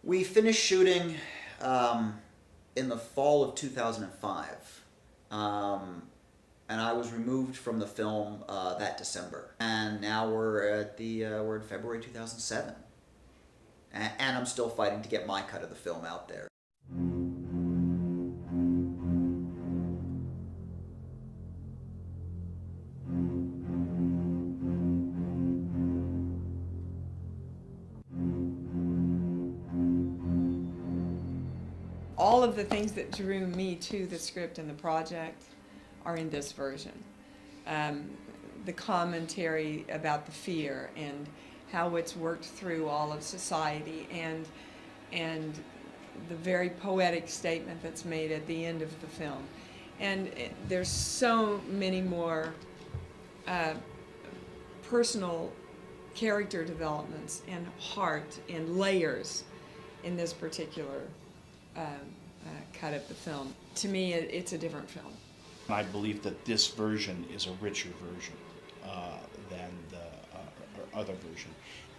We finished shooting in the fall of 2005, and I was removed from the film that December. And now we're in February 2007, and I'm still fighting to get my cut of the film out there. All of the things that drew me to the script and the project are in this version. The commentary about the fear and how it's worked through all of society, and the very poetic statement that's made at the end of the film. And there's so many more personal character developments and heart and layers in this particular cut of the film. To me, it's a different film. I believe that this version is a richer version than the other version.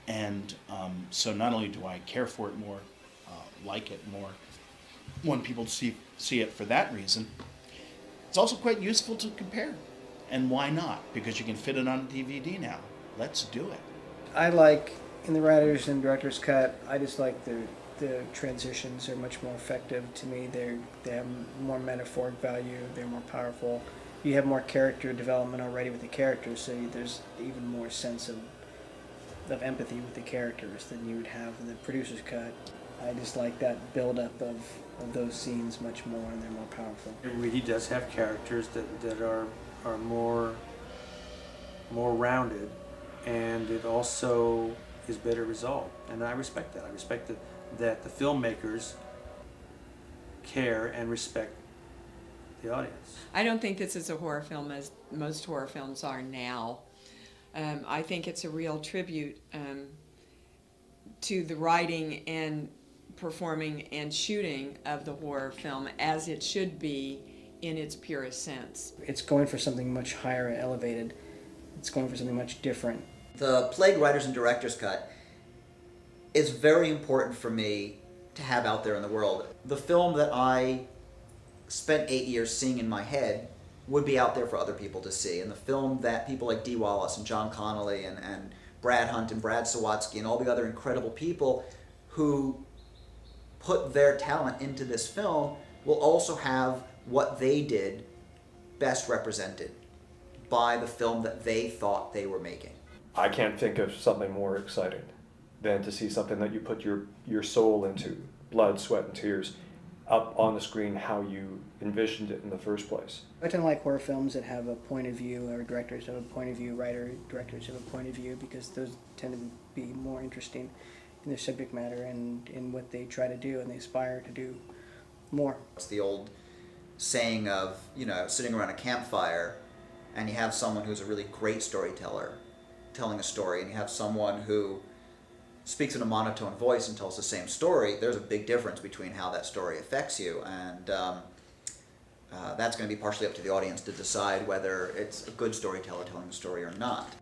And so not only do I care for it more, like it more, want people to see it for that reason, it's also quite useful to compare. And why not? Because you can fit it on a DVD now. Let's do it. I like, in the writer's and director's cut, I just like the transitions are much more effective to me. They have more metaphoric value. They're more powerful. You have more character development already with the characters, so there's even more sense of empathy with the characters than you would have in the producer's cut. I just like that build-up of those scenes much more, and they're more powerful. He does have characters that are more rounded, and it also is better resolved, and I respect that. I respect that the filmmakers care and respect the audience. I don't think this is a horror film as most horror films are now. I think it's a real tribute to the writing and performing and shooting of the horror film as it should be in its purest sense. It's going for something much higher and elevated. It's going for something much different. The Plague Writers and Director's Cut is very important for me to have out there in the world. The film that I spent 8 years seeing in my head would be out there for other people to see. And the film that people like Dee Wallace and John Connolly and Brad Hunt and Brad Sawatsky and all the other incredible people who put their talent into this film will also have what they did best represented by the film that they thought they were making. I can't think of something more exciting than to see something that you put your soul into, blood, sweat, and tears, up on the screen how you envisioned it in the first place. I tend to like horror films that have a point of view, or directors have a point of view, directors have a point of view, because those tend to be more interesting in their subject matter and in what they try to do, and they aspire to do more. It's the old saying of, sitting around a campfire and you have someone who's a really great storyteller telling a story, and you have someone who speaks in a monotone voice and tells the same story. There's a big difference between how that story affects you, and that's going to be partially up to the audience to decide whether it's a good storyteller telling the story or not.